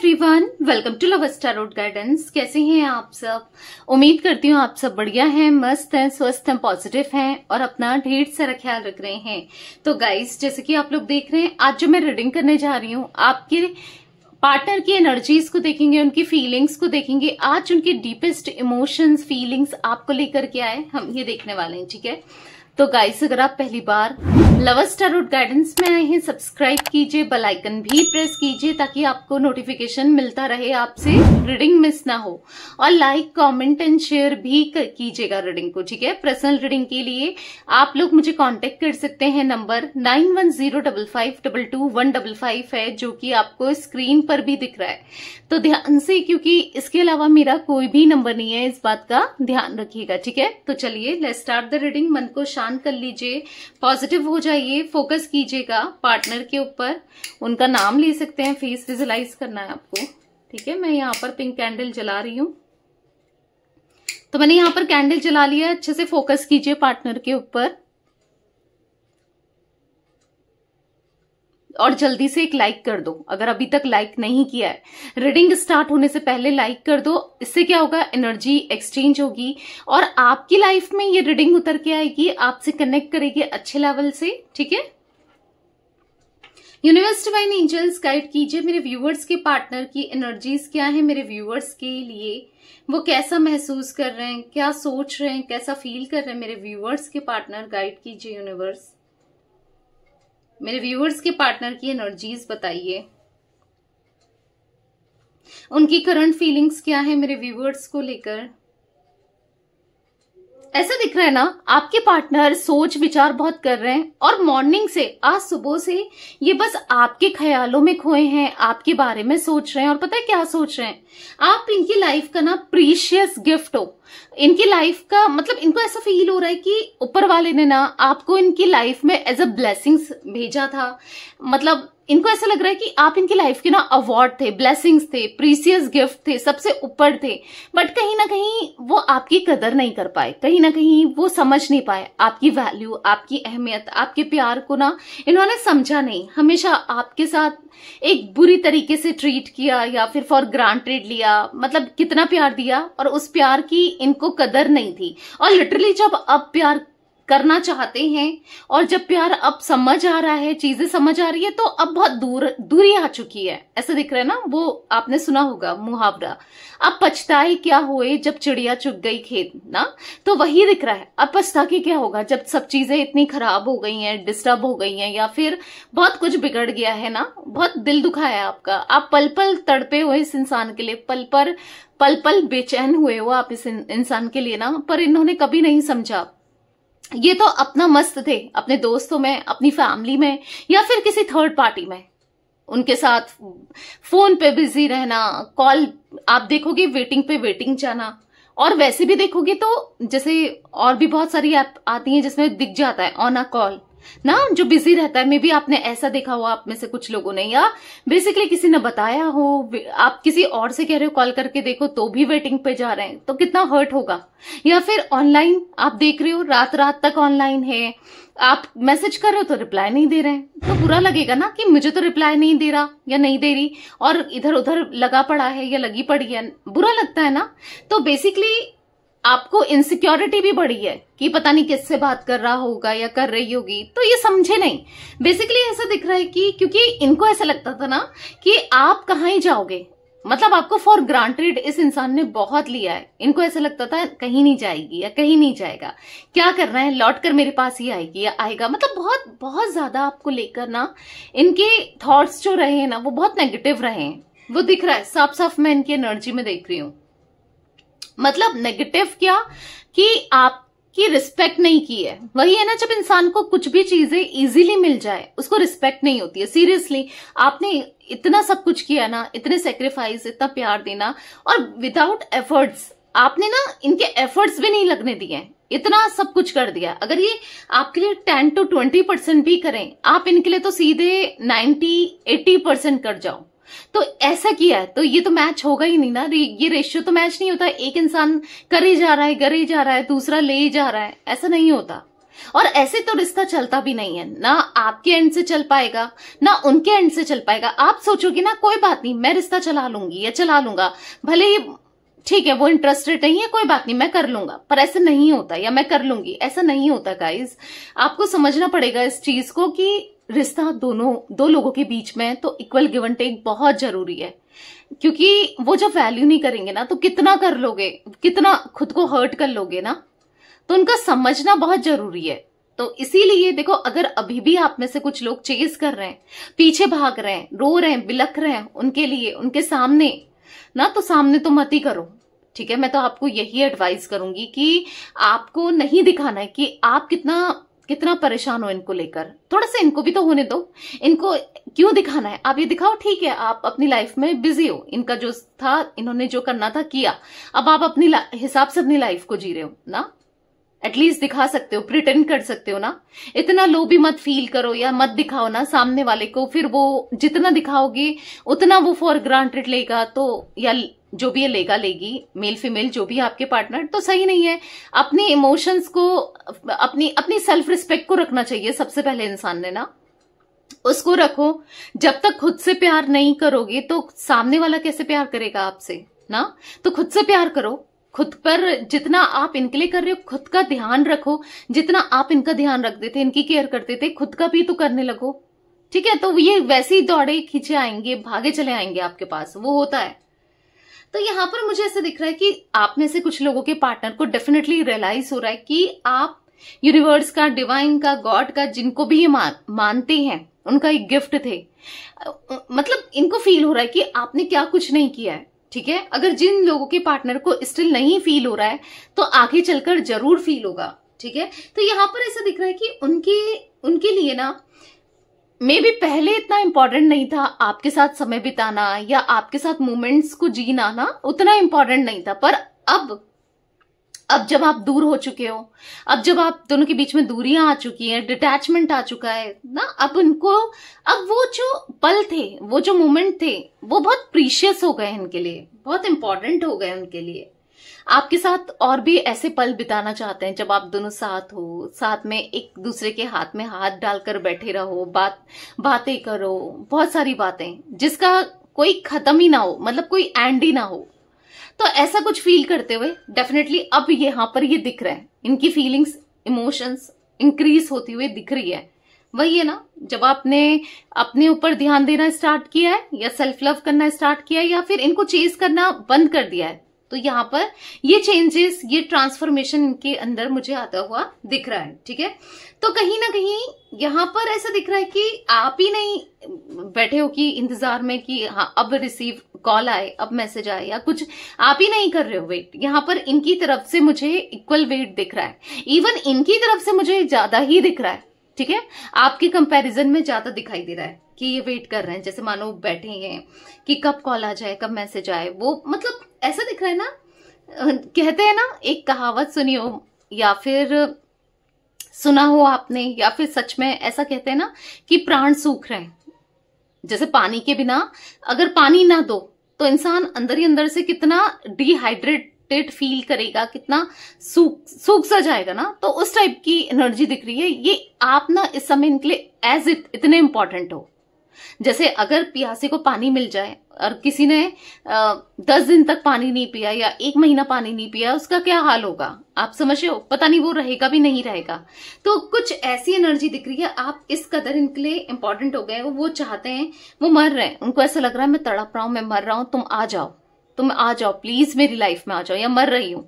Everyone, welcome to love स्टारोट guidance. कैसे हैं आप सब? उम्मीद करती हूँ आप सब बढ़िया हैं, मस्त हैं, स्वस्थ हैं, पॉजिटिव हैं और अपना ढेर सारा ख्याल रख रहे हैं। तो गाइस, जैसे कि आप लोग देख रहे हैं, आज जो मैं रीडिंग करने जा रही हूँ, आपके पार्टनर की एनर्जीज को देखेंगे, उनकी फीलिंग्स को देखेंगे। आज उनके डीपेस्ट इमोशंस, फीलिंग्स आपको लेकर के आए, हम ये देखने वाले हैं। ठीक है, तो गाइस, अगर आप पहली बार लव स्टारोट गाइडेंस में आए हैं, सब्सक्राइब कीजिए, बेल आइकन भी प्रेस कीजिए ताकि आपको नोटिफिकेशन मिलता रहे, आपसे रीडिंग मिस ना हो। और लाइक, कमेंट एंड शेयर भी कीजिएगा रीडिंग को। ठीक है, पर्सनल रीडिंग के लिए आप लोग मुझे कांटेक्ट कर सकते हैं। नंबर 9105522155 है, जो कि आपको स्क्रीन पर भी दिख रहा है। तो ध्यान से, क्योंकि इसके अलावा मेरा कोई भी नंबर नहीं है, इस बात का ध्यान रखिएगा। ठीक है, तो चलिए लेट्स स्टार्ट द रीडिंग। मन को शांत कर लीजिए, पॉजिटिव हो जाइए, फोकस कीजिएगा पार्टनर के ऊपर। उनका नाम ले सकते हैं, फेस विजुलाइज करना है आपको। ठीक है, मैं यहाँ पर पिंक कैंडल जला रही हूं। तो मैंने यहाँ पर कैंडल जला लिया। अच्छे से फोकस कीजिए पार्टनर के ऊपर और जल्दी से एक लाइक कर दो अगर अभी तक लाइक नहीं किया है। रीडिंग स्टार्ट होने से पहले लाइक कर दो। इससे क्या होगा, एनर्जी एक्सचेंज होगी और आपकी लाइफ में ये रीडिंग उतर के आएगी, आपसे कनेक्ट करेगी अच्छे लेवल से। ठीक है, यूनिवर्स, डिवाइन एंजल्स, गाइड कीजिए मेरे व्यूअर्स के पार्टनर की एनर्जीज क्या है मेरे व्यूअर्स के लिए। वो कैसा महसूस कर रहे हैं, क्या सोच रहे हैं, कैसा फील कर रहे हैं मेरे व्यूअर्स के पार्टनर। गाइड कीजिए यूनिवर्स, मेरे व्यूअर्स के पार्टनर की एनर्जीज बताइए। उनकी करंट फीलिंग्स क्या है मेरे व्यूअर्स को लेकर। ऐसा दिख रहा है ना, आपके पार्टनर सोच विचार बहुत कर रहे हैं और मॉर्निंग से, आज सुबह से ये बस आपके ख्यालों में खोए हैं, आपके बारे में सोच रहे हैं। और पता है क्या सोच रहे हैं? आप इनकी लाइफ का ना प्रीशियस गिफ्ट हो। इनकी लाइफ का मतलब, इनको ऐसा फील हो रहा है कि ऊपर वाले ने ना आपको इनकी लाइफ में एज अ ब्लेसिंग्स भेजा था। मतलब इनको ऐसा लग रहा है कि आप इनकी लाइफ के ना अवार्ड थे, ब्लेसिंग्स थे, प्रीसियस गिफ्ट थे, सबसे ऊपर थे। बट कहीं ना कहीं वो आपकी कदर नहीं कर पाए, कहीं ना कहीं वो समझ नहीं पाए आपकी वैल्यू, आपकी अहमियत, आपके प्यार को ना इन्होंने समझा नहीं। हमेशा आपके साथ एक बुरी तरीके से ट्रीट किया या फिर फॉर ग्रांटेड लिया। मतलब कितना प्यार दिया और उस प्यार की इनको कदर नहीं थी। और लिटरली जब अब प्यार करना चाहते हैं और जब प्यार अब समझ आ रहा है, चीजें समझ आ रही है, तो अब बहुत दूरी आ चुकी है। ऐसा दिख रहा है ना, वो आपने सुना होगा मुहावरा, अब पछताए क्या हुए जब चिड़िया चुग गई खेत ना। तो वही दिख रहा है, अब पछता के क्या होगा जब सब चीजें इतनी खराब हो गई हैं, डिस्टर्ब हो गई हैं, या फिर बहुत कुछ बिगड़ गया है ना, बहुत दिल दुखा है आपका। आप पल पल तड़पे हुए इस इंसान के लिए, पल पल बेचैन हुए हो आप इस इंसान के लिए ना। पर इन्होंने कभी नहीं समझा। ये तो अपना मस्त थे, अपने दोस्तों में, अपनी फैमिली में, या फिर किसी थर्ड पार्टी में उनके साथ फोन पे बिजी रहना, कॉल आप देखोगे वेटिंग पे वेटिंग जाना। और वैसे भी देखोगे तो जैसे और भी बहुत सारी ऐप आती हैं जिसमें दिख जाता है ऑन अ कॉल ना, जो बिजी रहता है। मे बी आपने ऐसा देखा हो आप में से कुछ लोगों ने, या बेसिकली किसी ने बताया हो, आप किसी और से कह रहे हो कॉल करके देखो तो भी वेटिंग पे जा रहे हैं, तो कितना हर्ट होगा। या फिर ऑनलाइन आप देख रहे हो, रात रात तक ऑनलाइन है, आप मैसेज कर रहे हो तो रिप्लाई नहीं दे रहे हैं, तो बुरा लगेगा ना कि मुझे तो रिप्लाई नहीं दे रहा या नहीं दे रही, और इधर उधर लगा पड़ा है या लगी पड़ी है, बुरा लगता है ना। तो बेसिकली आपको इनसिक्योरिटी भी बढ़ी है कि पता नहीं किससे बात कर रहा होगा या कर रही होगी, तो ये समझे नहीं। बेसिकली ऐसा दिख रहा है कि क्योंकि इनको ऐसा लगता था ना कि आप कहाँ ही जाओगे, मतलब आपको फॉर ग्रांटेड इस इंसान ने बहुत लिया है। इनको ऐसा लगता था कहीं नहीं जाएगी या कहीं नहीं जाएगा, क्या करना है, लौट कर मेरे पास ही आएगी या आएगा। मतलब बहुत बहुत ज्यादा आपको लेकर ना इनके थॉट्स जो रहे हैं ना, वो बहुत नेगेटिव रहे हैं। वो दिख रहा है साफ साफ, मैं इनकी एनर्जी में देख रही हूं। मतलब नेगेटिव क्या कि आपकी रिस्पेक्ट नहीं की है। वही है ना, जब इंसान को कुछ भी चीजें इजीली मिल जाए उसको रिस्पेक्ट नहीं होती है। सीरियसली आपने इतना सब कुछ किया ना, इतने सेक्रीफाइस, इतना प्यार देना, और विदाउट एफर्ट्स आपने ना इनके एफर्ट्स भी नहीं लगने दिए, इतना सब कुछ कर दिया। अगर ये आपके लिए 10 to 20% भी करें, आप इनके लिए तो सीधे 90-80% कर जाओ। तो ऐसा किया है तो ये तो मैच होगा ही नहीं ना, ये रेशियो तो मैच नहीं होता। एक इंसान कर ही जा रहा है, दूसरा ले ही जा रहा है, ऐसा नहीं होता। और ऐसे तो रिश्ता चलता भी नहीं है, ना आपके एंड से चल पाएगा ना उनके एंड से चल पाएगा। आप सोचोगे ना कोई बात नहीं, मैं रिश्ता चला लूंगी या चला लूंगा, भले ही ठीक है वो इंटरेस्टेड नहीं है, कोई बात नहीं मैं कर लूंगा, पर ऐसे नहीं होता, या मैं कर लूंगी, ऐसा नहीं होता गाइस। आपको समझना पड़ेगा इस चीज को कि रिश्ता दो लोगों के बीच में तो इक्वल गिव एंड टेक बहुत जरूरी है, क्योंकि वो जब वैल्यू नहीं करेंगे ना तो कितना कर लोगे, कितना खुद को हर्ट कर लोगे ना, तो उनका समझना बहुत जरूरी है। तो इसीलिए देखो, अगर अभी भी आप में से कुछ लोग चेस कर रहे हैं, पीछे भाग रहे हैं, रो रहे हैं, बिलख रहे हैं उनके लिए, उनके सामने ना, तो सामने तो मत ही करो, ठीक है। मैं तो आपको यही एडवाइस करूंगी कि आपको नहीं दिखाना है कि आप कितना परेशान हो इनको लेकर, थोड़ा सा इनको भी तो होने दो। इनको क्यों दिखाना है, आप ये दिखाओ, ठीक है आप अपनी लाइफ में बिजी हो, इनका जो था, इन्होंने जो करना था किया, अब आप अपनी हिसाब से अपनी लाइफ को जी रहे हो ना, एटलीस्ट दिखा सकते हो, प्रिटेंड कर सकते हो ना। इतना लो भी मत फील करो या मत दिखाओ ना सामने वाले को, फिर वो जितना दिखाओगे उतना वो फॉर ग्रांटेड लेगा, तो या जो भी लेगा लेगी, मेल फीमेल जो भी आपके पार्टनर, तो सही नहीं है। अपने इमोशंस को, अपनी सेल्फ रिस्पेक्ट को रखना चाहिए सबसे पहले इंसान ने ना, उसको रखो। जब तक खुद से प्यार नहीं करोगे तो सामने वाला कैसे प्यार करेगा आपसे ना, तो खुद से प्यार करो, खुद पर जितना आप इनके लिए कर रहे हो खुद का ध्यान रखो, जितना आप इनका ध्यान रखते थे, इनकी केयर करते थे, खुद का भी तो करने लगो, ठीक है। तो ये वैसे ही दौड़े खींचे आएंगे, भागे चले आएंगे आपके पास, वो होता है। तो यहां पर मुझे ऐसा दिख रहा है कि आप में से कुछ लोगों के पार्टनर को डेफिनेटली रियलाइज हो रहा है कि आप यूनिवर्स का, डिवाइन का, गॉड का, जिनको भी ये मानते हैं, उनका एक गिफ्ट थे। मतलब इनको फील हो रहा है कि आपने क्या कुछ नहीं किया है, ठीक है। अगर जिन लोगों के पार्टनर को स्टिल नहीं फील हो रहा है तो आगे चलकर जरूर फील होगा, ठीक है। तो यहां पर ऐसा दिख रहा है कि उनके लिए ना मे भी पहले इतना इंपॉर्टेंट नहीं था आपके साथ समय बिताना या आपके साथ मोमेंट्स को जीना ना, उतना इंपॉर्टेंट नहीं था। पर अब जब आप दूर हो चुके हो, अब जब आप दोनों के बीच में दूरियां आ चुकी हैं, डिटैचमेंट आ चुका है ना, अब वो जो पल थे, वो जो मोमेंट थे, वो बहुत प्रीशियस हो गए इनके लिए, बहुत इंपॉर्टेंट हो गए उनके लिए। आपके साथ और भी ऐसे पल बिताना चाहते हैं जब आप दोनों साथ हो, साथ में एक दूसरे के हाथ में हाथ डालकर बैठे रहो, बातें करो, बहुत सारी बातें जिसका कोई खत्म ही ना हो, मतलब कोई एंड ही ना हो। तो ऐसा कुछ फील करते हुए डेफिनेटली अब यहाँ पर ये दिख रहा है, इनकी फीलिंग्स, इमोशंस इंक्रीज होती हुई दिख रही है। वही है ना, जब आपने अपने ऊपर ध्यान देना स्टार्ट किया है या सेल्फ लव करना स्टार्ट किया है या फिर इनको चेज करना बंद कर दिया है, तो यहाँ पर ये चेंजेस, ये ट्रांसफॉर्मेशन इनके अंदर मुझे आता हुआ दिख रहा है, ठीक है। तो कहीं ना कहीं यहाँ पर ऐसा दिख रहा है कि आप ही नहीं बैठे हो कि इंतजार में कि हाँ अब रिसीव कॉल आए, अब मैसेज आए या कुछ, आप ही नहीं कर रहे हो वेट। यहाँ पर इनकी तरफ से मुझे इक्वल वेट दिख रहा है, इवन इनकी तरफ से मुझे ज्यादा ही दिख रहा है, ठीक है। आपके कंपैरिजन में ज्यादा दिखाई दे रहा है कि ये वेट कर रहे हैं, जैसे मानो बैठे हैं कि कब कॉल आ जाए, कब मैसेज आए। वो मतलब ऐसा दिख रहा है ना, कहते हैं ना, एक कहावत सुनी हो या फिर सुना हो आपने, या फिर सच में ऐसा कहते हैं ना कि प्राण सूख रहे हैं। जैसे पानी के बिना अगर पानी ना दो तो इंसान अंदर ही अंदर से कितना डिहाइड्रेटेड फील करेगा, कितना सूख सा जाएगा ना। तो उस टाइप की एनर्जी दिख रही है। ये आप ना इस समय इनके लिए एज इतने इंपॉर्टेंट हो। जैसे अगर प्यासे को पानी मिल जाए और किसी ने 10 दिन तक पानी नहीं पिया या 1 महीना पानी नहीं पिया, उसका क्या हाल होगा आप समझ रहे हो, पता नहीं वो रहेगा भी नहीं रहेगा। तो कुछ ऐसी एनर्जी दिख रही है, आप इस कदर इनके लिए इंपॉर्टेंट हो गए हो। वो चाहते हैं, वो मर रहे हैं, उनको ऐसा लग रहा है मैं तड़प रहा हूं, मैं मर रहा हूं, तुम आ जाओ प्लीज मेरी लाइफ में आ जाओ, या मर रही हूं,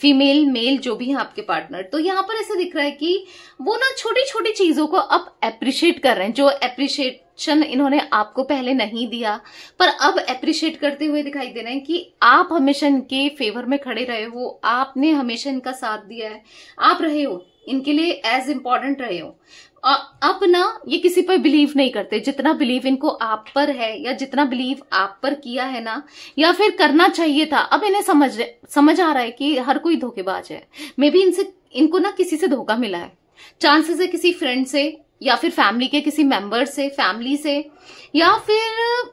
फीमेल मेल जो भी है आपके पार्टनर। तो यहाँ पर ऐसा दिख रहा है कि वो ना छोटी छोटी चीजों को अब अप्रिशिएट कर रहे हैं, जो अप्रिशिएशन इन्होंने आपको पहले नहीं दिया, पर अब अप्रिशिएट करते हुए दिखाई दे रहे हैं कि आप हमेशा इनके फेवर में खड़े रहे हो, आपने हमेशा इनका साथ दिया है, आप रहे हो इनके लिए एज इंपॉर्टेंट रहे हो। अब ना ये किसी पर बिलीव नहीं करते जितना बिलीव इनको आप पर है, या जितना बिलीव आप पर किया है ना, या फिर करना चाहिए था। अब इन्हें समझ आ रहा है कि हर कोई धोखेबाज है। मे बी इनको ना किसी से धोखा मिला है, चांसेस है किसी फ्रेंड से या फिर फैमिली के किसी मेंबर से, फैमिली से, या फिर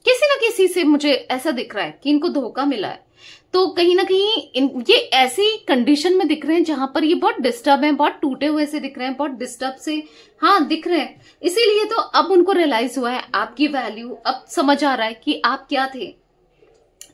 किसी किसी से मुझे ऐसा दिख रहा है कि इनको धोखा मिला है। तो कहीं ना कहीं ये ऐसी कंडीशन में दिख रहे हैं जहां पर ये बहुत डिस्टर्ब है, बहुत टूटे हुए से दिख रहे हैं, बहुत डिस्टर्ब से हाँ दिख रहे हैं। इसीलिए तो अब उनको रियलाइज हुआ है आपकी वैल्यू, अब समझ आ रहा है कि आप क्या थे।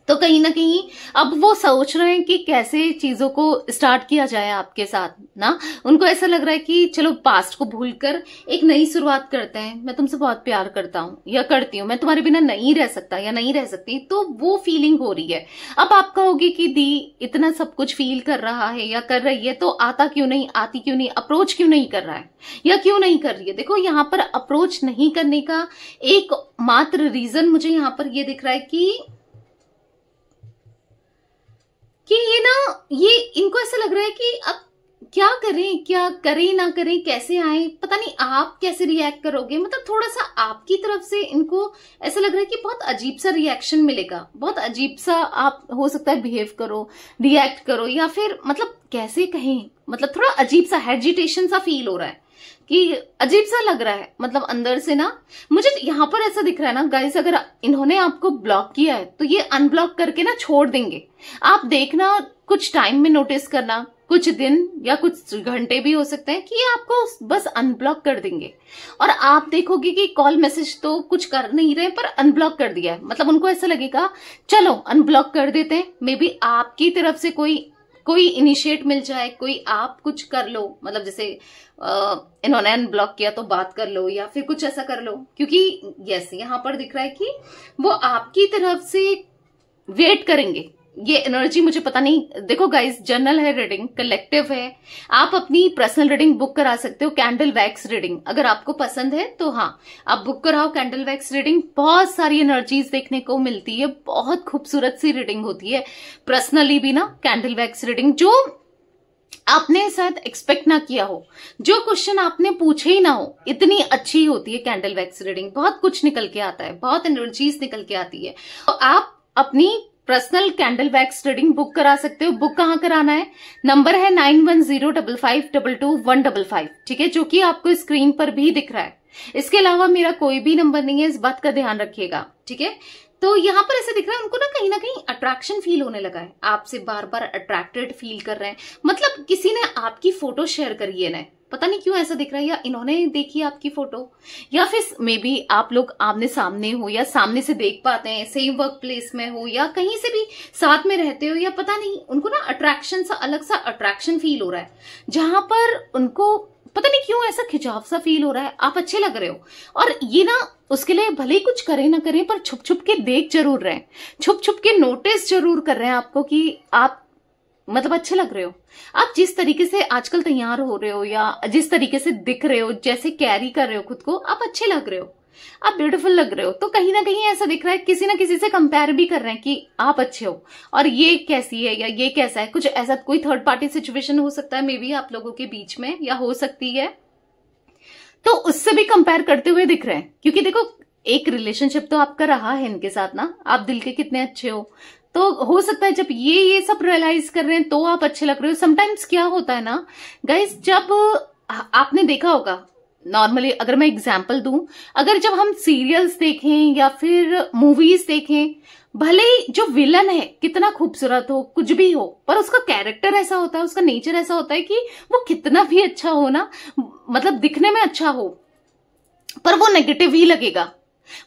तो कहीं ना कहीं अब वो सोच रहे हैं कि कैसे चीजों को स्टार्ट किया जाए आपके साथ ना। उनको ऐसा लग रहा है कि चलो पास्ट को भूलकर एक नई शुरुआत करते हैं, मैं तुमसे बहुत प्यार करता हूँ या करती हूँ, मैं तुम्हारे बिना नहीं रह सकता या नहीं रह सकती। तो वो फीलिंग हो रही है। अब आप कहोगे कि दी इतना सब कुछ फील कर रहा है या कर रही है तो आता क्यों नहीं, आती क्यों नहीं, अप्रोच क्यों नहीं कर रहा है या क्यों नहीं कर रही है। देखो यहाँ पर अप्रोच नहीं करने का एक मात्र रीजन मुझे यहाँ पर ये दिख रहा है कि ये ना, ये इनको ऐसा लग रहा है कि अब क्या करें ना करें, कैसे आए, पता नहीं आप कैसे रिएक्ट करोगे। मतलब थोड़ा सा आपकी तरफ से इनको ऐसा लग रहा है कि बहुत अजीब सा रिएक्शन मिलेगा, बहुत अजीब सा आप हो सकता है बिहेव करो, रिएक्ट करो, या फिर मतलब कैसे कहें, मतलब थोड़ा अजीब सा हेजिटेशन सा फील हो रहा है कि अजीब सा लग रहा है। मतलब अंदर से ना मुझे यहाँ पर ऐसा दिख रहा है ना गाइस, अगर इन्होंने आपको ब्लॉक किया है तो ये अनब्लॉक करके ना छोड़ देंगे। आप देखना, कुछ टाइम में नोटिस करना, कुछ दिन या कुछ घंटे भी हो सकते हैं कि ये आपको बस अनब्लॉक कर देंगे और आप देखोगे कि कॉल मैसेज तो कुछ कर नहीं रहे पर अनब्लॉक कर दिया है। मतलब उनको ऐसा लगेगा चलो अनब्लॉक कर देते हैं, मे बी आपकी तरफ से कोई इनिशिएट मिल जाए, कोई आप कुछ कर लो, मतलब जैसे इन्होंने अनब्लॉक किया तो बात कर लो या फिर कुछ ऐसा कर लो। क्योंकि यस यहाँ पर दिख रहा है कि वो आपकी तरफ से वेट करेंगे। ये एनर्जी मुझे पता नहीं। देखो गाइस, जनरल है रीडिंग, कलेक्टिव है। आप अपनी पर्सनल रीडिंग बुक करा सकते हो, कैंडल वैक्स रीडिंग अगर आपको पसंद है तो हाँ आप बुक कराओ कैंडल वैक्स रीडिंग। बहुत सारी एनर्जीज देखने को मिलती है, बहुत खूबसूरत सी रीडिंग होती है। पर्सनली भी ना कैंडल वैक्स रीडिंग जो आपने शायद एक्सपेक्ट ना किया हो, जो क्वेश्चन आपने पूछे ही ना हो, इतनी अच्छी होती है कैंडल वैक्स रीडिंग। बहुत कुछ निकल के आता है, बहुत एनर्जीज निकल के आती है। तो आप अपनी personal candle wax reading book करा सकते हो। बुक कहाँ कराना है, नंबर है 9105522155, ठीक है, जो कि आपको स्क्रीन पर भी दिख रहा है। इसके अलावा मेरा कोई भी नंबर नहीं है, इस बात का ध्यान रखिएगा, ठीक है। तो यहाँ पर ऐसे दिख रहा है उनको ना कहीं अट्रैक्शन फील होने लगा है, आपसे बार बार अट्रैक्टेड फील कर रहे हैं। मतलब किसी ने आपकी फोटो शेयर करी है ना, पता नहीं क्यों ऐसा दिख रहा है, या इन्होंने देखी आपकी फोटो, या फिर मे बी आप लोग आमने सामने हो या सामने से देख पाते हैं, सेम वर्क प्लेस में हो या कहीं से भी साथ में रहते हो, या पता नहीं उनको ना अट्रैक्शन सा, अलग सा अट्रैक्शन फील हो रहा है, जहां पर उनको पता नहीं क्यों ऐसा खिंचाव सा फील हो रहा है। आप अच्छे लग रहे हो और ये ना उसके लिए भले ही कुछ करें ना करें पर छुप छुप के देख जरूर रहे हैं, छुप छुप के नोटिस जरूर कर रहे हैं आपको कि आप मतलब अच्छे लग रहे हो। आप जिस तरीके से आजकल तैयार हो रहे हो या जिस तरीके से दिख रहे हो, जैसे कैरी कर रहे हो खुद को, आप अच्छे लग रहे हो, आप ब्यूटीफुल लग रहे हो। तो कहीं ना कहीं ऐसा दिख रहा है किसी ना किसी से कंपेयर भी कर रहे हैं कि आप अच्छे हो और ये कैसी है या ये कैसा है। कुछ ऐसा कोई थर्ड पार्टी सिचुएशन हो सकता है मे बी आप लोगों के बीच में, या हो सकती है, तो उससे भी कंपेयर करते हुए दिख रहे हैं। क्योंकि देखो एक रिलेशनशिप तो आपका रहा है इनके साथ ना, आप दिल के कितने अच्छे हो, तो हो सकता है जब ये सब रियलाइज कर रहे हैं तो आप अच्छे लग रहे हो। समटाइम्स क्या होता है ना गाइस, जब आपने देखा होगा नॉर्मली, अगर मैं एग्जांपल दूं, अगर जब हम सीरियल्स देखें या फिर मूवीज देखें, भले ही जो विलन है कितना खूबसूरत हो, कुछ भी हो, पर उसका कैरेक्टर ऐसा होता है, उसका नेचर ऐसा होता है कि वो कितना भी अच्छा हो ना, मतलब दिखने में अच्छा हो, पर वो नेगेटिव ही लगेगा,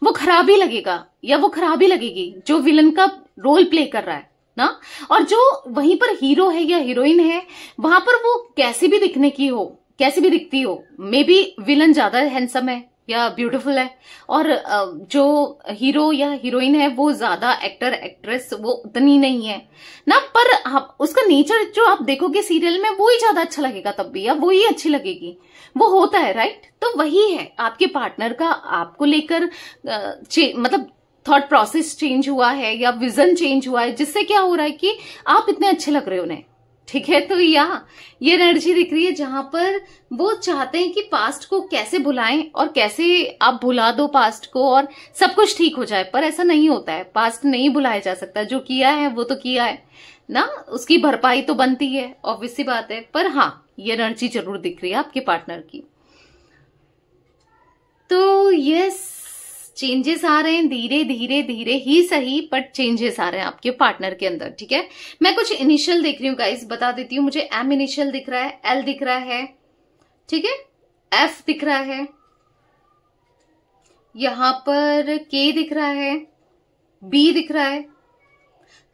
वो खराब ही लगेगा या वो खराब ही लगेगी जो विलन का रोल प्ले कर रहा है ना। और जो वहीं पर हीरो है या हीरोइन है, वहां पर वो कैसी भी दिखने की हो, कैसी भी दिखती हो, मे बी विलन ज्यादा हैंडसम है या ब्यूटीफुल है और जो हीरो या हीरोइन है वो ज्यादा एक्टर एक्ट्रेस वो उतनी नहीं है ना, पर उसका नेचर जो आप देखोगे सीरियल में वो ही ज्यादा अच्छा लगेगा तब भी, या वो ही अच्छी लगेगी, वो होता है राइट। तो वही है आपके पार्टनर का आपको लेकर मतलब थॉट प्रोसेस चेंज हुआ है या विजन चेंज हुआ है, जिससे क्या हो रहा है कि आप इतने अच्छे लग रहे हो उन्हें, ठीक है। तो ये एनर्जी दिख रही है जहां पर वो चाहते हैं कि पास्ट को कैसे भुलाएं और कैसे आप भुला दो पास्ट को और सब कुछ ठीक हो जाए, पर ऐसा नहीं होता है। पास्ट नहीं भुलाया जा सकता, जो किया है वो तो किया है ना, उसकी भरपाई तो बनती है, ऑब्वियस सी बात है। पर हाँ ये एनर्जी जरूर दिख रही है आपके पार्टनर की। तो यस, चेंजेस आ रहे हैं, धीरे धीरे धीरे ही सही, बट चेंजेस आ रहे हैं आपके पार्टनर के अंदर। ठीक है, मैं कुछ इनिशियल देख रही हूँ गाइस, बता देती हूँ। मुझे एम इनिशियल दिख रहा है, एल दिख रहा है, ठीक है, एफ दिख रहा है, यहां पर के दिख रहा है, बी दिख रहा है।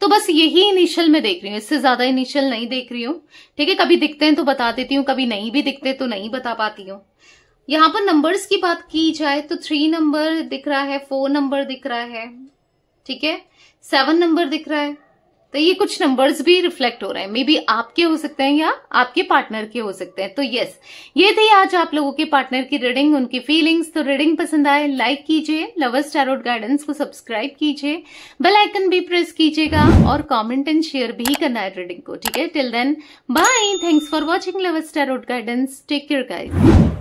तो बस यही इनिशियल में देख रही हूँ, इससे ज्यादा इनिशियल नहीं देख रही हूँ। ठीक है, कभी दिखते हैं तो बता देती हूँ, कभी नहीं भी दिखते तो नहीं बता पाती हूँ। यहाँ पर नंबर्स की बात की जाए तो 3 नंबर दिख रहा है, 4 नंबर दिख रहा है, ठीक है, 7 नंबर दिख रहा है। तो ये कुछ नंबर्स भी रिफ्लेक्ट हो रहे हैं, मे बी आपके हो सकते हैं या आपके पार्टनर के हो सकते हैं। तो यस, ये थी आज आप लोगों के पार्टनर की रीडिंग, उनकी फीलिंग्स। तो रीडिंग पसंद आए लाइक कीजिए, लवर्स टैरोट गाइडेंस को सब्सक्राइब कीजिए, बेल आइकन भी प्रेस कीजिएगा और कमेंट एंड शेयर भी करना है रीडिंग को। ठीक है, till then bye, thanks for watching lovers tarot guidance, take care guys.